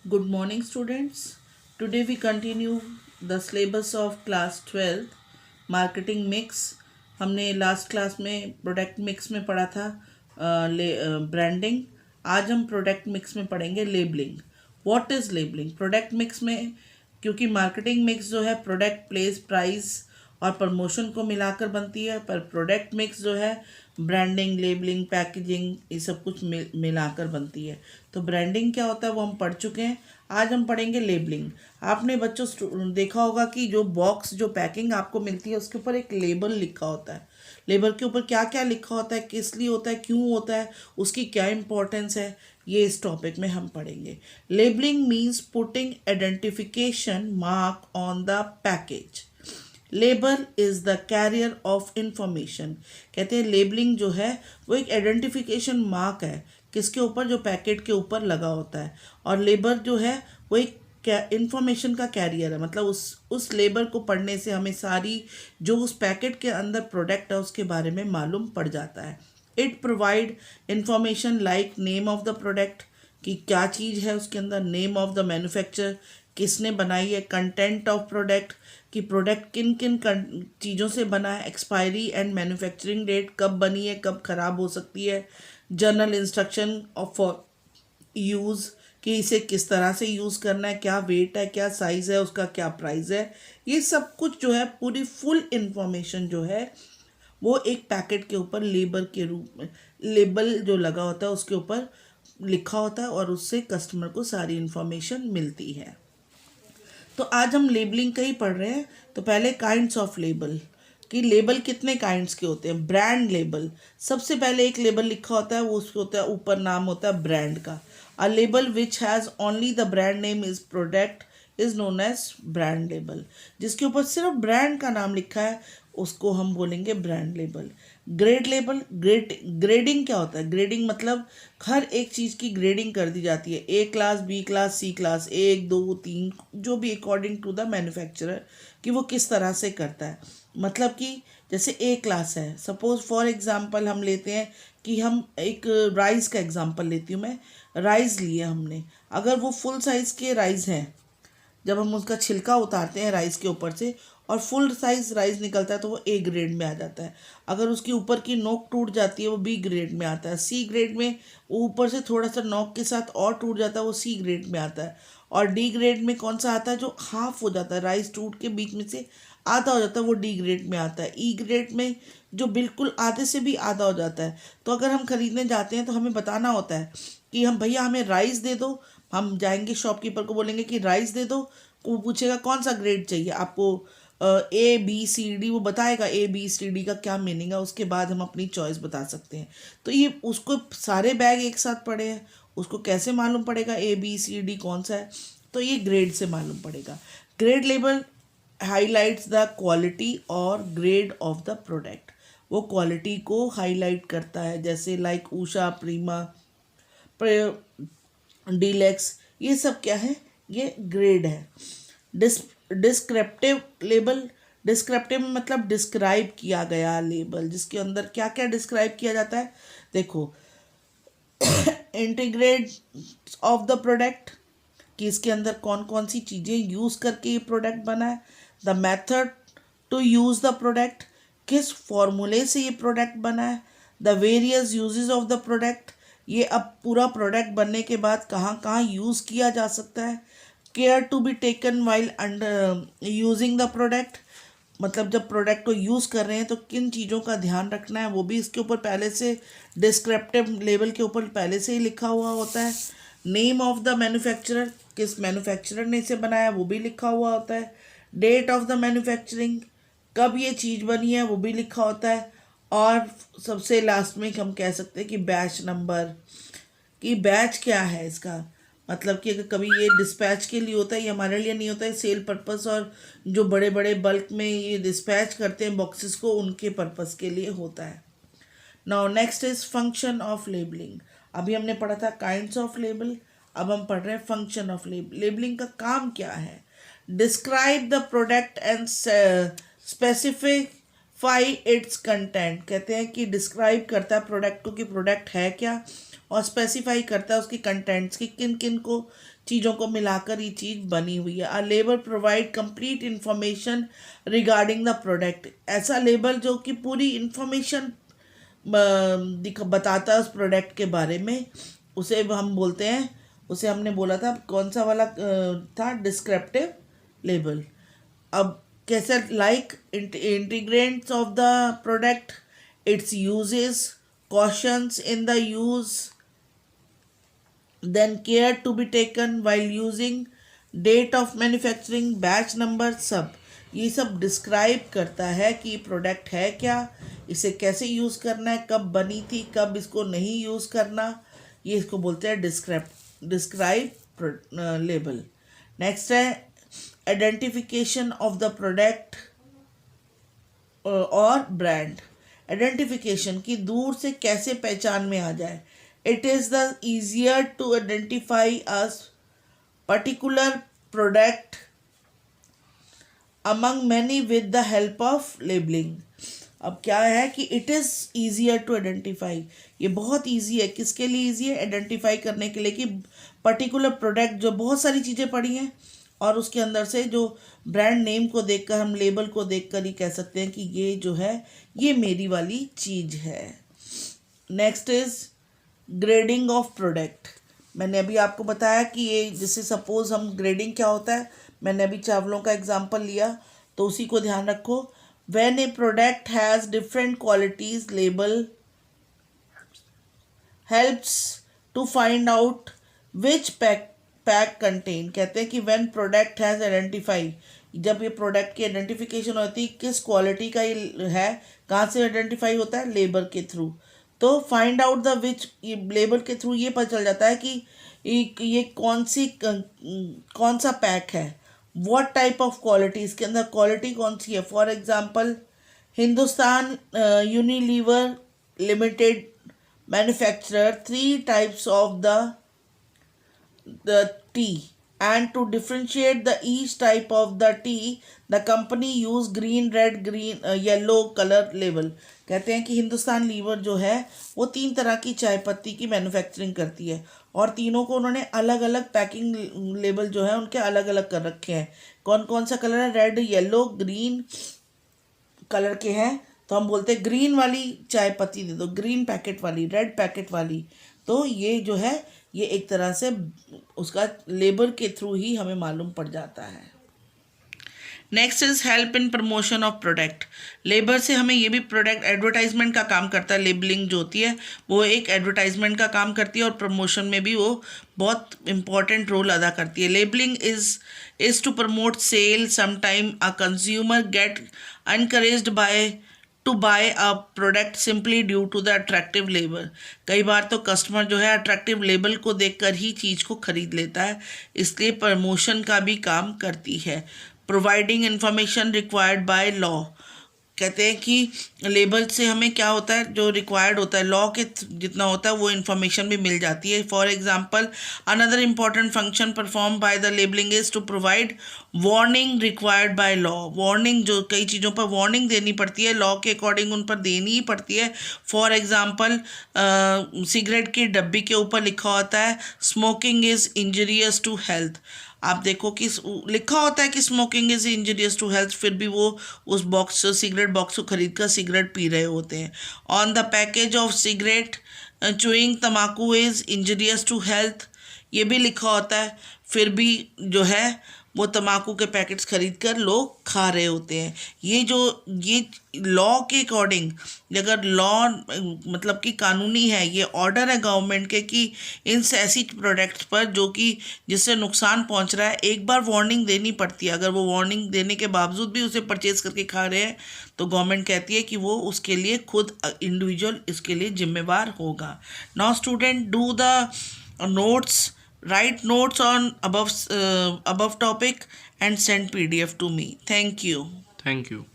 Good morning, students. Today we continue the syllabus of class 12th marketing mix. हमने last class में product mix में पढ़ा था branding. आज हम प्रोडक्ट मिक्स में पढ़ेंगे labelling. What is labelling? Product mix में, क्योंकि मार्केटिंग मिक्स जो है प्रोडक्ट, प्लेस, प्राइस और प्रमोशन को मिलाकर बनती है, पर प्रोडक्ट मिक्स जो है ब्रांडिंग, लेबलिंग, पैकेजिंग, ये सब कुछ मिलाकर बनती है. तो ब्रांडिंग क्या होता है वो हम पढ़ चुके हैं. आज हम पढ़ेंगे लेबलिंग. आपने बच्चों देखा होगा कि जो बॉक्स, जो पैकिंग आपको मिलती है उसके ऊपर एक लेबल लिखा होता है. लेबल के ऊपर क्या क्या लिखा होता है, किस लिए होता है, क्यों होता है, उसकी क्या इंपॉर्टेंस है, ये इस टॉपिक में हम पढ़ेंगे. Labelling means putting identification mark on the package. Label is the carrier of information. कहते हैं लेबलिंग जो है वो एक आइडेंटिफिकेशन मार्क है, किसके ऊपर? जो पैकेट के ऊपर लगा होता है. और लेबल जो है वो एक इंफॉर्मेशन का कैरियर है. मतलब उस लेबल को पढ़ने से हमें सारी जो उस पैकेट के अंदर प्रोडक्ट है उसके बारे में मालूम पड़ जाता है. It provide information like name of the product, कि क्या चीज़ है उसके अंदर, नेम ऑफ द मैन्युफैक्चर, किसने बनाई है, कंटेंट ऑफ प्रोडक्ट, कि प्रोडक्ट किन किन चीज़ों से बना है, एक्सपायरी एंड मैन्युफैक्चरिंग डेट, कब बनी है, कब ख़राब हो सकती है, जनरल इंस्ट्रक्शन ऑफ यूज़, कि इसे किस तरह से यूज़ करना है, क्या वेट है, क्या साइज़ है, उसका क्या प्राइस है. ये सब कुछ जो है पूरी फुल इंफॉर्मेशन जो है वो एक पैकेट के ऊपर लेबल के रूप में, लेबल जो लगा होता है उसके ऊपर लिखा होता है और उससे कस्टमर को सारी इंफॉर्मेशन मिलती है. तो आज हम लेबलिंग का ही पढ़ रहे हैं. तो पहले काइंड्स ऑफ लेबल, कि लेबल कितने काइंड्स के होते हैं. ब्रांड लेबल, सबसे पहले एक लेबल लिखा होता है, वो उसके होता है ऊपर नाम होता है ब्रांड का. A label which has only the brand name is product is known as brand label. जिसके ऊपर सिर्फ ब्रांड का नाम लिखा है उसको हम बोलेंगे brand label. Grade label, grading क्या होता है? ग्रेडिंग मतलब हर एक चीज़ की ग्रेडिंग कर दी जाती है. ए क्लास, बी क्लास, सी क्लास, 1, 2, 3, जो भी अकॉर्डिंग टू द मैन्युफैक्चरर, कि वो किस तरह से करता है. मतलब कि जैसे ए क्लास है, सपोज फॉर एग्जांपल हम लेते हैं कि हम एक राइस का एग्जांपल लेती हूँ मैं. राइस लिए हमने, अगर वो फुल साइज़ के राइस हैं, जब हम उसका छिलका उतारते हैं राइस के ऊपर से और फुल साइज राइस निकलता है तो वो ए ग्रेड में आ जाता है. अगर उसकी ऊपर की नोक टूट जाती है वो बी ग्रेड में आता है. सी ग्रेड में ऊपर से थोड़ा सा नोक के साथ और टूट जाता है वो सी ग्रेड में आता है. और डी ग्रेड में कौन सा आता है? जो हाफ हो जाता है, राइस टूट के बीच में से आधा हो जाता है, वो डी ग्रेड में आता है. ई ग्रेड में जो बिल्कुल आधे से भी आधा हो जाता है. तो अगर हम खरीदने जाते हैं तो हमें बताना होता है कि हम भैया हमें राइस दे दो. हम जाएंगे शॉपकीपर को बोलेंगे कि राइस दे दो, वो पूछेगा कौन सा ग्रेड चाहिए आपको, ए बी सी डी, वो बताएगा ए बी सी डी का क्या मीनिंग है. उसके बाद हम अपनी चॉइस बता सकते हैं. तो ये उसको सारे बैग एक साथ पड़े हैं, उसको कैसे मालूम पड़ेगा ए बी सी डी कौन सा है? तो ये ग्रेड से मालूम पड़ेगा. Grade label highlights the quality और ग्रेड ऑफ द प्रोडक्ट. वो क्वालिटी को हाईलाइट करता है, जैसे लाइक ऊषा, प्रीमा, डीलक्स, ये सब क्या है? ये ग्रेड है. डिस्क्रिप्टिव लेबल, डिस्क्रिप्टिव मतलब डिस्क्राइब किया गया लेबल, जिसके अंदर क्या क्या डिस्क्राइब किया जाता है. देखो, इंटीग्रेट ऑफ द प्रोडक्ट, कि इसके अंदर कौन कौन सी चीज़ें यूज़ करके ये प्रोडक्ट बना है. The method to use the product, किस फॉर्मूले से ये प्रोडक्ट बना है. The various uses of the product, ये अब पूरा प्रोडक्ट बनने के बाद कहाँ कहाँ यूज़ किया जा सकता है. Care to be taken while under using the product, मतलब जब प्रोडक्ट को यूज़ कर रहे हैं तो किन चीज़ों का ध्यान रखना है, वो भी इसके ऊपर पहले से डिस्क्रिप्टिव लेवल के ऊपर पहले से ही लिखा हुआ होता है. नेम ऑफ द मैन्युफैक्चरर, किस मैन्युफैक्चरर ने इसे बनाया वो भी लिखा हुआ होता है. डेट ऑफ द मैन्युफैक्चरिंग, कब ये चीज़ बनी है वो भी लिखा होता है. और सबसे लास्ट में हम कह सकते हैं कि बैच नंबर, कि बैच क्या है इसका, मतलब कि अगर कभी ये डिस्पैच के लिए होता है, ये हमारे लिए नहीं होता है, सेल पर्पस और जो बड़े बड़े बल्क में ये डिस्पैच करते हैं बॉक्सेस को, उनके पर्पस के लिए होता है. Now next is function of labelling. अभी हमने पढ़ा था काइंड्स ऑफ लेबल, अब हम पढ़ रहे हैं फंक्शन ऑफ लेबल. लेबलिंग का काम क्या है? Describe the product and specify it's content. कहते हैं कि डिस्क्राइब करता है प्रोडक्ट को कि प्रोडक्ट है क्या और स्पेसिफाई करता है उसकी कंटेंट्स की किन किन को चीज़ों को मिलाकर ये चीज़ बनी हुई है। A label provide complete information regarding the product. ऐसा लेबल जो कि पूरी इंफॉर्मेशन बताता है उस प्रोडक्ट के बारे में, उसे हम बोलते हैं, उसे हमने बोला था कौन सा वाला था, डिस्क्रिप्टिव लेबल। अब कैसे, like ingredients of the product, its uses, cautions in the use, then care to be taken while using, date of manufacturing, batch number, सब ये सब डिस्क्राइब करता है कि प्रोडक्ट है क्या, इसे कैसे यूज़ करना है, कब बनी थी, कब इसको नहीं यूज़ करना, ये इसको बोलते हैं डिस्क्राइब लेबल। नेक्स्ट है आइडेंटिफिकेशन ऑफ द प्रोडक्ट और ब्रांड। आइडेंटिफिकेशन की दूर से कैसे पहचान में आ जाए। It is the easier to identify us particular product among many with the help of labeling. अब क्या है कि it is easier to identify, ये बहुत ईजी है। किसके लिए ईजी है? आइडेंटिफाई करने के लिए कि पर्टिकुलर प्रोडक्ट जो बहुत सारी चीज़ें पड़ी हैं और उसके अंदर से जो ब्रांड नेम को देखकर, हम लेबल को देखकर ही कह सकते हैं कि ये जो है ये मेरी वाली चीज़ है। Next is grading of product. मैंने अभी आपको बताया कि ये जैसे सपोज़ हम ग्रेडिंग क्या होता है, मैंने अभी चावलों का एग्जांपल लिया तो उसी को ध्यान रखो। When a product has different qualities, label helps to find out which pack content. कहते हैं कि व्हेन प्रोडक्ट हैज़ आइडेंटिफाई, जब ये प्रोडक्ट की आइडेंटिफिकेशन होती है किस क्वालिटी का ये है, कहाँ से आइडेंटिफाई होता है, लेबल के थ्रू। तो फाइंड आउट द विच, ये लेबल के थ्रू ये पता चल जाता है कि ये कौन सा पैक है, व्हाट टाइप ऑफ क्वालिटी, इसके अंदर क्वालिटी कौन सी है। For example Hindustan Unilever limited manufacturer 3 types of the tea, and to differentiate the each type of the tea the company use green, red, green, yellow color label। कहते हैं कि Hindustan liver जो है वो 3 तरह की चाय पत्ती की मैन्युफैक्चरिंग करती है और तीनों को उन्होंने अलग अलग पैकिंग लेबल जो है उनके अलग अलग कर रखे हैं। कौन कौन सा कलर है? रेड, येलो, ग्रीन कलर के हैं, तो हम बोलते हैं ग्रीन वाली चाय पत्ती दे दो, ग्रीन पैकेट वाली, रेड पैकेट वाली। तो ये जो है ये एक तरह से उसका लेबल के थ्रू ही हमें मालूम पड़ जाता है। Next is help in promotion of product. Label से हमें ये भी प्रोडक्ट एडवर्टाइजमेंट का काम करता है। लेबलिंग जो होती है वो एक एडवर्टाइजमेंट का काम करती है और प्रमोशन में भी वो बहुत इंपॉर्टेंट रोल अदा करती है। Labeling is to promote sale. Sometime a consumer get encouraged to buy a product simply due to the attractive label. कई बार तो कस्टमर जो है अट्रैक्टिव लेबल को देखकर ही चीज़ को खरीद लेता है, इसलिए प्रमोशन का भी काम करती है। Providing information required by law. कहते हैं कि लेबल से हमें क्या होता है, जो रिक्वायर्ड होता है लॉ के जितना होता है वो इन्फॉर्मेशन भी मिल जाती है। For example another important function perform by the labeling is to provide warning required by law. Warning, जो कई चीज़ों पर वार्निंग देनी पड़ती है, लॉ के अकॉर्डिंग उन पर देनी ही पड़ती है। फॉर एग्जांपल सिगरेट की डब्बी के ऊपर लिखा होता है smoking is injurious to health. आप देखो कि लिखा होता है कि smoking is injurious to health, फिर भी वो उस बॉक्स सिगरेट बॉक्स को खरीद कर सिगरेट पी रहे होते हैं। On the package of cigarette chewing तम्बाकू इज़ इंजरियस टू हेल्थ, ये भी लिखा होता है, फिर भी जो है वो तम्बाकू के पैकेट्स खरीद कर लोग खा रहे होते हैं। ये लॉ के अकॉर्डिंग, अगर लॉ मतलब कि कानूनी है, ये ऑर्डर है गवर्नमेंट के कि इन ऐसी प्रोडक्ट्स पर जो कि जिससे नुकसान पहुंच रहा है, एक बार वार्निंग देनी पड़ती है। अगर वो वार्निंग देने के बावजूद भी उसे परचेज करके खा रहे हैं तो गवर्नमेंट कहती है कि वो उसके लिए खुद इंडिविजुअल इसके लिए जिम्मेवार होगा। Now student do the notes, write notes on above topic and send PDF to me. Thank you. Thank you.